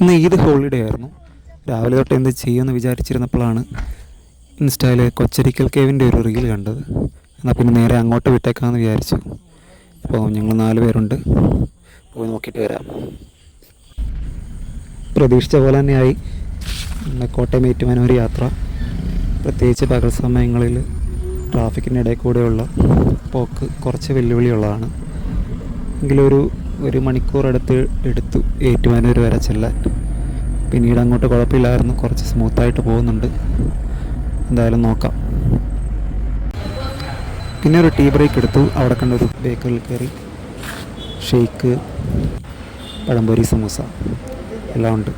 ഇന്ന് ഈദ് ഹോളിഡേ ആയിരുന്നു. രാവിലെ തൊട്ട് എന്ത് ചെയ്യുമെന്ന് വിചാരിച്ചിരുന്നപ്പോഴാണ് ഇൻസ്റ്റയിൽ കൊച്ചരിക്കൽ കേവിൻ്റെ ഒരു റീൽ കണ്ടത്. എന്നാൽ പിന്നെ നേരെ അങ്ങോട്ട് വിട്ടേക്കാമെന്ന് വിചാരിച്ചു. അപ്പോൾ ഞങ്ങൾ 4 പേരുണ്ട്, പോയി നോക്കിയിട്ട് വരാം. പ്രതീക്ഷിച്ച പോലെ തന്നെയായി കോട്ടയം ഏറ്റുമാനൂർ യാത്ര. പ്രത്യേകിച്ച് പകൽ സമയങ്ങളിൽ ട്രാഫിക്കിൻ്റെ ഇടയിൽ കൂടെയുള്ള പോക്ക് കുറച്ച് വെല്ലുവിളിയുള്ളതാണ്. എങ്കിലും ഒരു മണിക്കൂർ എടുത്തു ഏറ്റുമാനൂർ വരെ ചെല്ലാൻ. പിന്നീട് അങ്ങോട്ട് കുഴപ്പമില്ലായിരുന്നു, കുറച്ച് സ്മൂത്തായിട്ട് പോകുന്നുണ്ട്. എന്തായാലും നോക്കാം. പിന്നെ ഒരു ടീ ബ്രേക്ക് എടുത്തു. അവിടെ കണ്ടൊരു ബേക്കറിയിൽ കയറി ഷെയ്ക്ക്, പഴംപൊരി, സമൂസ എല്ലാം ഉണ്ട്.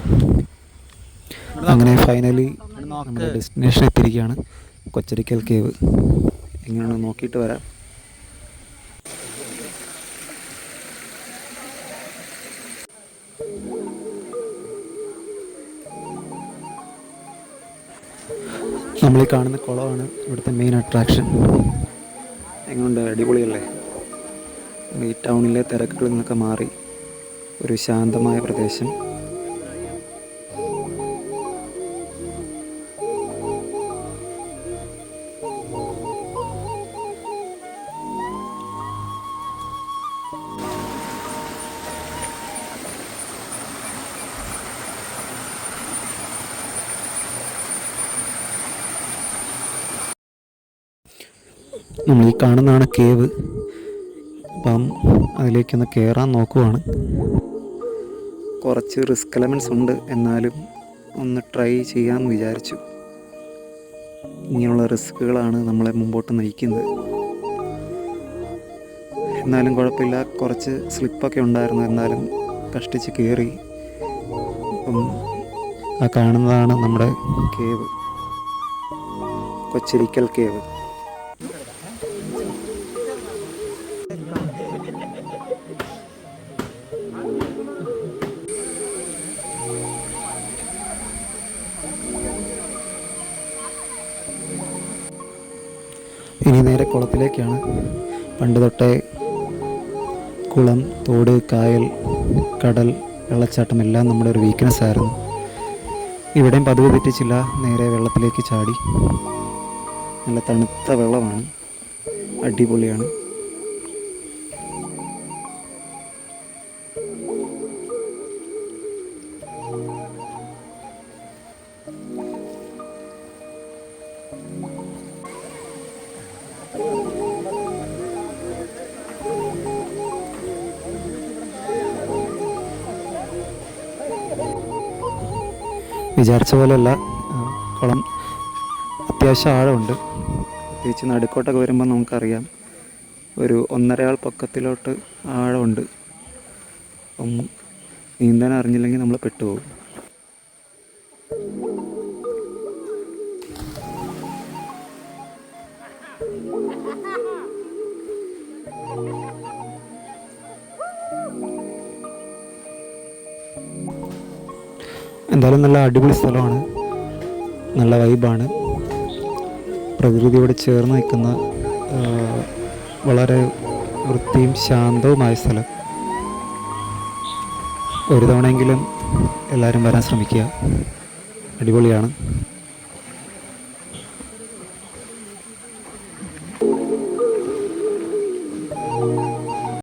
അങ്ങനെ ഫൈനലി നമ്മുടെ ഡെസ്റ്റിനേഷൻ എത്തിയിരിക്കുകയാണ്, കൊച്ചരിക്കൽ കേവ്. എങ്ങനെയാണ് നോക്കിയിട്ട് വരാം. നമ്മളീ കാണുന്ന കുളമാണ് ഇവിടുത്തെ മെയിൻ അട്രാക്ഷൻ. എങ്ങനെയുണ്ട്? അടിപൊളിയല്ലേ? ഈ ടൗണിലെ തിരക്കുകളിൽ നിന്നൊക്കെ മാറി ഒരു ശാന്തമായ പ്രദേശം. നമ്മൾ ഈ കാണുന്നതാണ് കേവ്. അപ്പം അതിലേക്കൊന്ന് കയറാൻ നോക്കുവാണ്. കുറച്ച് റിസ്ക് എലമെൻറ്റ്സ് ഉണ്ട്, എന്നാലും ഒന്ന് ട്രൈ ചെയ്യാമെന്ന് വിചാരിച്ചു. ഇങ്ങനെയുള്ള റിസ്കുകളാണ് നമ്മളെ മുമ്പോട്ട് നയിക്കുന്നത്. എന്നാലും കുഴപ്പമില്ല, കുറച്ച് സ്ലിപ്പൊക്കെ ഉണ്ടായിരുന്നു, എന്നാലും കഷ്ടിച്ച് കയറി. അപ്പം ആ കാണുന്നതാണ് നമ്മുടെ കേവ്, കൊച്ചരിക്കൽ കേവ്. ഇനി നേരെ കുളത്തിലേക്കാണ്. പണ്ട് തൊട്ടേ കുളം, തോട്, കായൽ, കടൽ, വെള്ളച്ചാട്ടം എല്ലാം നമ്മുടെ ഒരു വീക്ക്നെസ് ആയിരുന്നു. ഇവിടെയും പതിവ് തെറ്റിച്ചില്ല, നേരെ വെള്ളത്തിലേക്ക് ചാടി. നല്ല തണുത്ത വെള്ളമാണ്, അടിപൊളിയാണ്. വിചാരിച്ച പോലെയല്ല, കുളം അത്യാവശ്യം ആഴമുണ്ട്. പ്രത്യേകിച്ച് നടുക്കോട്ടൊക്കെ വരുമ്പോൾ നമുക്കറിയാം, ഒരു 1.5 ആൾ പൊക്കത്തിലോട്ട് ആഴമുണ്ട്. അപ്പം നീന്താൻ അറിഞ്ഞില്ലെങ്കിൽ നമ്മൾ പെട്ടുപോകും. എന്തായാലും നല്ല അടിപൊളി സ്ഥലമാണ്, നല്ല വൈബാണ്. പ്രകൃതിയോട് ചേർന്ന് നിൽക്കുന്ന വളരെ വൃത്തിയും ശാന്തവുമായ സ്ഥലം. ഒരു തവണയെങ്കിലും എല്ലാവരും വരാൻ ശ്രമിക്കുക, അടിപൊളിയാണ്.